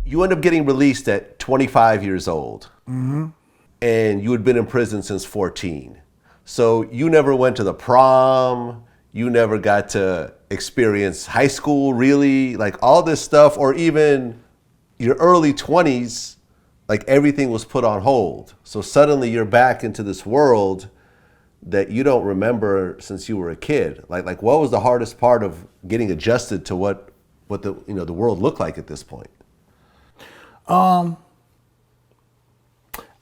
You end up getting released at 25 years old. Mm-hmm. And you had been in prison since 14. So you never went to the prom. You never got to experience high school, really, like all this stuff, or even your early 20s, like everything was put on hold. So suddenly you're back into this world that you don't remember since you were a kid. Like what was the hardest part of getting adjusted to what the the world looked like at this point? I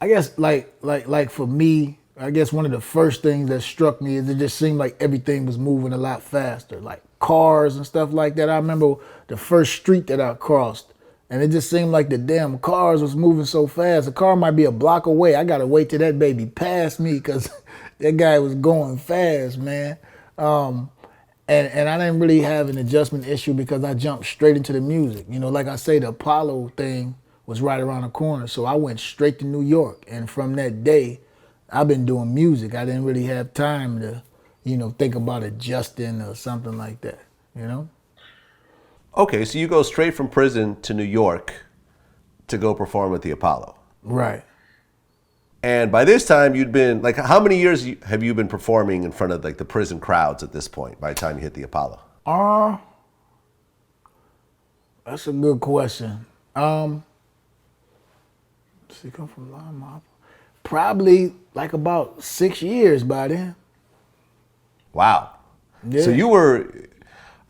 guess like for me, I guess one of the first things that struck me is it just seemed like everything was moving a lot faster, like cars and stuff like that. I remember the first street that I crossed, and it just seemed like the damn cars was moving so fast. The car might be a block away. I gotta wait till that baby passed me because that guy was going fast, man. And I didn't really have an adjustment issue because I jumped straight into the music. Like I say, the Apollo thing was right around the corner, so I went straight to New York, and from that day, I've been doing music. I didn't really have time to, think about adjusting or something like that, Okay, so you go straight from prison to New York to go perform at the Apollo. Right. And by this time, you'd been, like, how many years have you been performing in front of, like, the prison crowds at this point, by the time you hit the Apollo? That's a good question. She come from Lima. Probably like about 6 years by then. Wow. Yeah. So you were,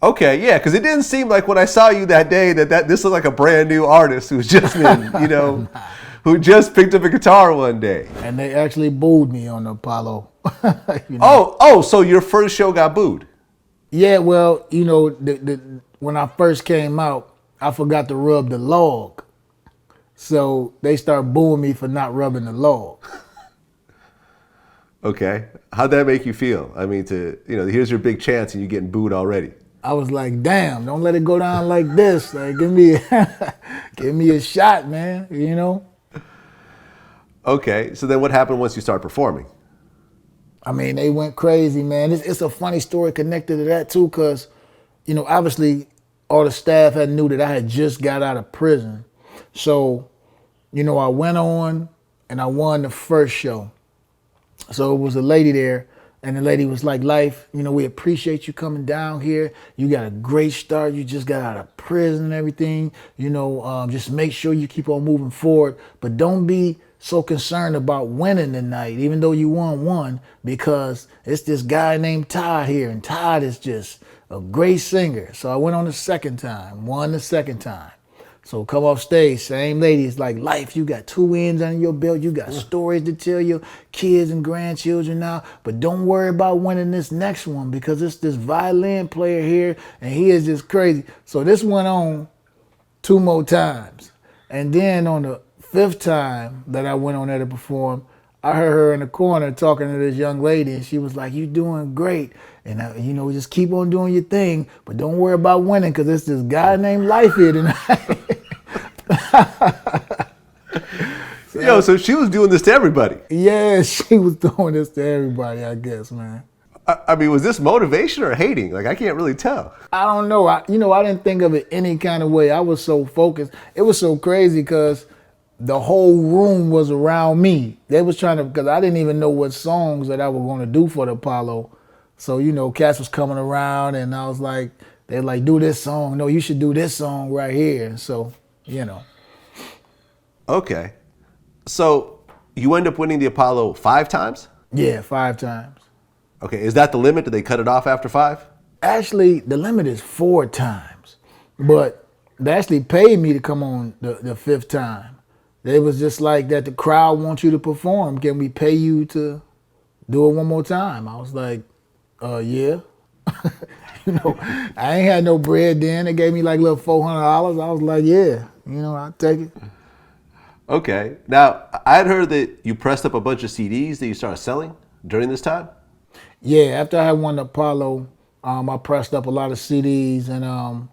okay, yeah, because it didn't seem like when I saw you that day that this looked like a brand new artist who's just been, who just picked up a guitar one day. And they actually booed me on the Apollo. So your first show got booed? Yeah, well, when I first came out, I forgot to rub the log. So they start booing me for not rubbing the log. Okay. How'd that make you feel? I mean, here's your big chance and you're getting booed already. I was like, damn, don't let it go down like this. Like, give me a shot, man, Okay. So then what happened once you start performing? I mean, they went crazy, man. It's a funny story connected to that, too, because, obviously all the staff had knew that I had just got out of prison. So, I went on and I won the first show. So it was a lady there, and the lady was like, Lyfe, we appreciate you coming down here. You got a great start. You just got out of prison and everything. Just make sure you keep on moving forward. But don't be so concerned about winning tonight, even though you won one, because it's this guy named Todd here, and Todd is just a great singer. So I went on the second time, won the second time. So come off stage, same lady, it's like, Lyfe, you got 2 wins under your belt. You got stories to tell your kids and grandchildren now, but don't worry about winning this next one because it's this violin player here and he is just crazy. So this went on 2 more times. And then on the 5th time that I went on there to perform, I heard her in the corner talking to this young lady, and she was like, you doing great. And, just keep on doing your thing, but don't worry about winning because it's this guy named Lyfe here tonight. So she was doing this to everybody. Yeah, she was doing this to everybody, I guess, man. I mean, was this motivation or hating? Like, I can't really tell. I don't know. I didn't think of it any kind of way. I was so focused. It was so crazy because the whole room was around me. They was trying to, because I didn't even know what songs that I was going to do for the Apollo. So, cats was coming around and I was like, they're like, do this song. No, you should do this song right here. And so, Okay. So you end up winning the Apollo 5 times? Yeah, 5 times. Okay. Is that the limit? Did they cut it off after 5? Actually, the limit is 4 times. But they actually paid me to come on the 5th time. It was just like that the crowd wants you to perform. Can we pay you to do it one more time? I was like, yeah. I ain't had no bread then. They gave me like a little $400. I was like, yeah, I'll take it. Okay. Now, I'd heard that you pressed up a bunch of CDs that you started selling during this time? Yeah, after I won the Apollo, I pressed up a lot of CDs and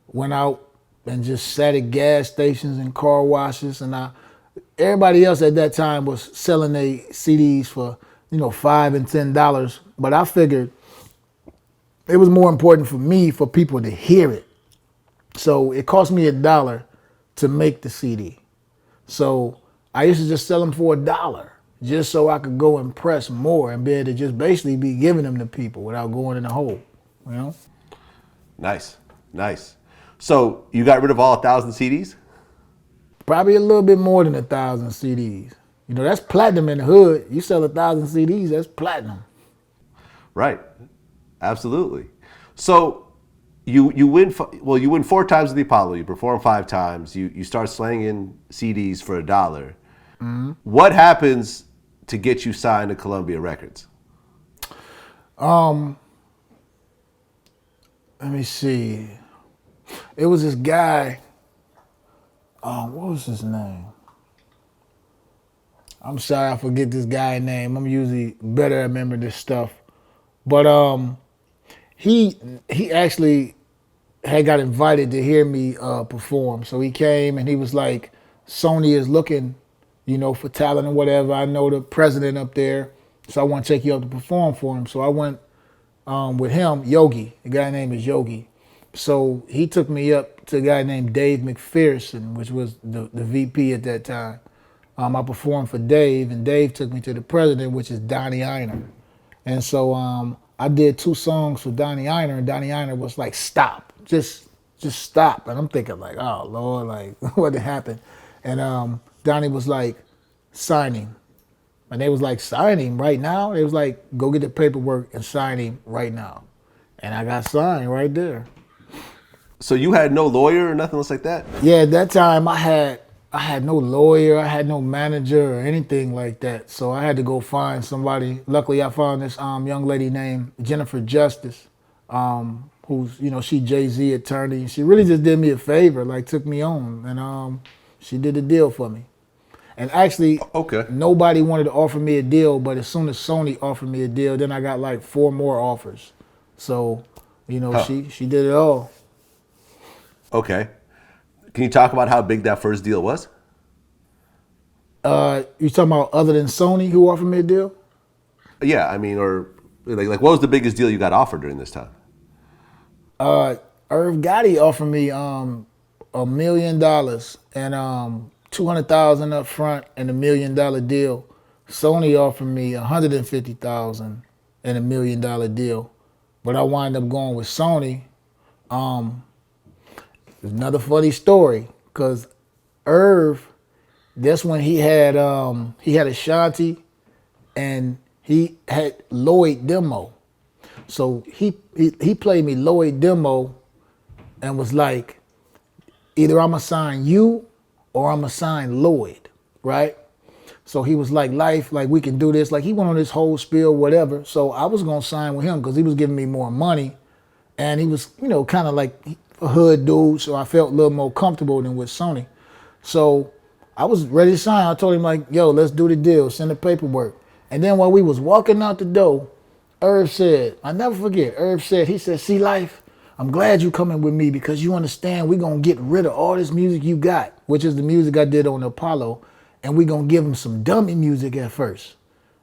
went out and just sat at gas stations and car washes. And everybody else at that time was selling their CDs for, $5 and $10. But I figured it was more important for me for people to hear it. So it cost me $1 to make the CD. So I used to just sell them for $1 just so I could go and press more and be able to just basically be giving them to people without going in the hole, you know? Nice, nice. So you got rid of all 1,000 CDs? Probably a little bit more than 1,000 CDs. You know, that's platinum in the hood. You sell 1,000 CDs, that's platinum. Right, absolutely. So you win. Well, you win 4 times at the Apollo. You perform 5 times. You start slanging CDs for $1. What happens to get you signed to Columbia Records? Let me see. It was this guy. What was his name? I'm sorry, I forget this guy's name. I'm usually better at remembering this stuff. But he actually had got invited to hear me perform. So he came and he was like, Sony is looking, you know, for talent or whatever. I know the president up there, so I want to take you up to perform for him. So I went with him, Yogi. The guy name is Yogi. So he took me up to a guy named Dave McPherson, which was the VP at that time. I performed for Dave, and Dave took me to the president, which is Donnie Einer. And so I did 2 songs for Donnie Einer, and Donnie Einer was like, stop, just stop. And I'm thinking like, oh Lord, like what happened? And Donnie was like, sign him. And they was like, sign him right now? They was like, go get the paperwork and sign him right now. And I got signed right there. So you had no lawyer or nothing else like that? Yeah, at that time I had no lawyer, I had no manager or anything like that. So I had to go find somebody. Luckily I found this young lady named Jennifer Justice, who's, you know, she Jay-Z attorney. She really just did me a favor, like took me on, and she did the deal for me. And actually, okay, nobody wanted to offer me a deal, but as soon as Sony offered me a deal, then I got like 4 more offers. So, you know, she did it all. Okay. Can you talk about how big that first deal was? You talking about other than Sony who offered me a deal? Yeah, I mean, or like what was the biggest deal you got offered during this time? Irv Gotti offered me $1 million and 200,000 up front and $1 million deal. Sony offered me 150,000 and $1 million deal, but I wind up going with Sony. There's another funny story, because Irv, that's when he had Ashanti and he had Lloyd demo. So he played me Lloyd demo and was like, either I'm gonna sign you or I'm gonna sign Lloyd, right? So he was like, Lyfe, like we can do this. Like he went on this whole spiel, whatever. So I was gonna sign with him because he was giving me more money, and he was, you know, kind of like a hood dude. So I felt a little more comfortable than with Sony. So I was ready to sign. I told him like, yo, let's do the deal, send the paperwork. And then while we was walking out the door, Irv said, I never forget, Irv said, he said, see Lyfe, I'm glad you coming with me because you understand we're going to get rid of all this music you got, which is the music I did on the Apollo, and we're going to give him some dummy music at first.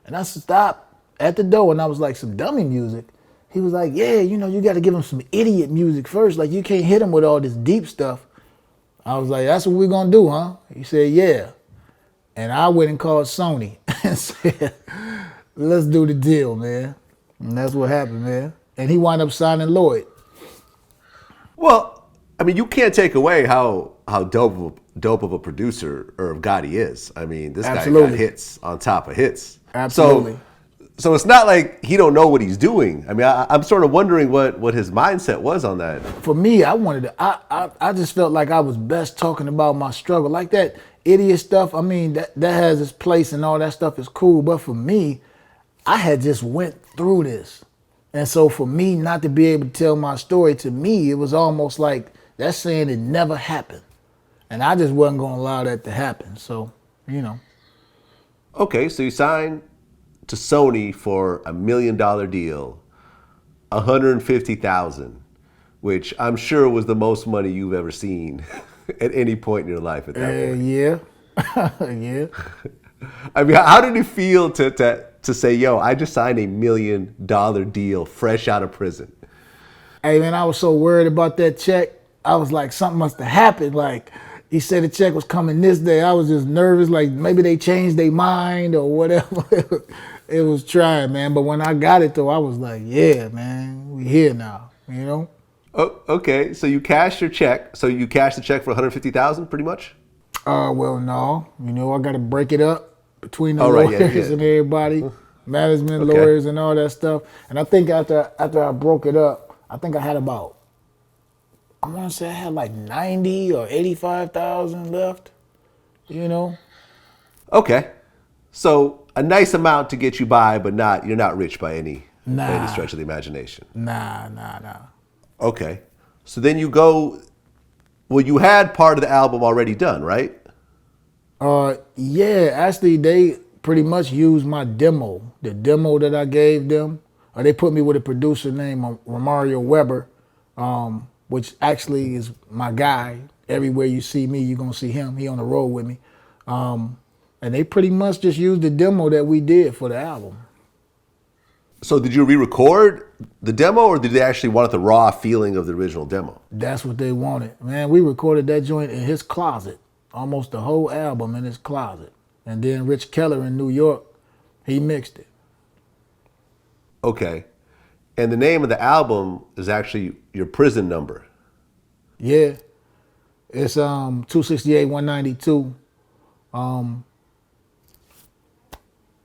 And I stopped at the door and I was like, some dummy music? He was like, yeah, you know, you got to give him some idiot music first. Like you can't hit him with all this deep stuff. I was like, that's what we're going to do, huh? He said, yeah. And I went and called Sony and said, let's do the deal, man. And that's what happened, man. And he wound up signing Lloyd. Well, I mean, you can't take away how dope of a producer Irv Gotti is. I mean, this guy got hits on top of hits. Absolutely. So it's not like he don't know what he's doing. I mean, I'm sort of wondering what his mindset was on that. For me, I wanted to, I just felt like I was best talking about my struggle. Like that idiot stuff, I mean, that has its place and all that stuff is cool. But for me, I had just went through this. And so for me not to be able to tell my story, to me, it was almost like that's saying it never happened. And I just wasn't going to allow that to happen. So, you know. Okay, so you signed to Sony for $1 million deal, 150,000, which I'm sure was the most money you've ever seen at any point in your life at that point. Yeah. Yeah. I mean, how did it feel to say, yo, I just signed $1 million deal fresh out of prison? Hey, man, I was so worried about that check. I was like, something must have happened. Like, he said the check was coming this day. I was just nervous, like maybe they changed their mind or whatever. It was trying, man. But when I got it though, I was like, yeah, man, we here now, you know? Oh, okay. So you cashed your check. So you cashed the check for 150,000, pretty much. Well, no, you know, I got to break it up between the Right, lawyers yeah. and everybody, management, Okay. lawyers, and all that stuff. And I think after I broke it up, I think I had about, I want to say I had like 90 or 85,000 left, you know? Okay. So a nice amount to get you by, but you're not rich by any Nah. stretch of the imagination. Nah. Okay. So then you go, well, you had part of the album already done, right? Yeah, actually they pretty much used my demo, the demo that I gave them. They put me with a producer named Romario Weber, which actually is my guy. Everywhere you see me, you're gonna see him. He on the road with me. And they pretty much just used the demo that we did for the album. So did you re-record the demo, or did they actually want the raw feeling of the original demo? That's what they wanted. Man, we recorded that joint in his closet, almost the whole album in his closet. And then Rich Keller in New York, he mixed it. Okay. And the name of the album is actually your prison number. Yeah. It's 268 192.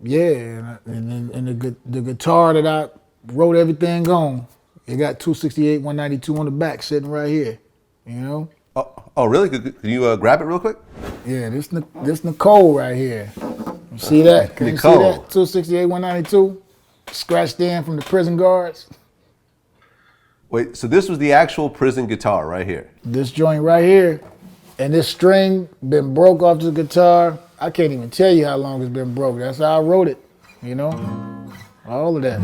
Yeah, and the guitar that I wrote everything on, it got 268 192 on the back sitting right here. You know? Oh, really? Can you grab it real quick? Yeah, this Nicole right here. You see that? Can Nicole. you see that? 268 192, scratched in from the prison guards. Wait, so this was the actual prison guitar right here? This joint right here, and this string been broke off the guitar. I can't even tell you how long it's been broke. That's how I wrote it, you know? All of that.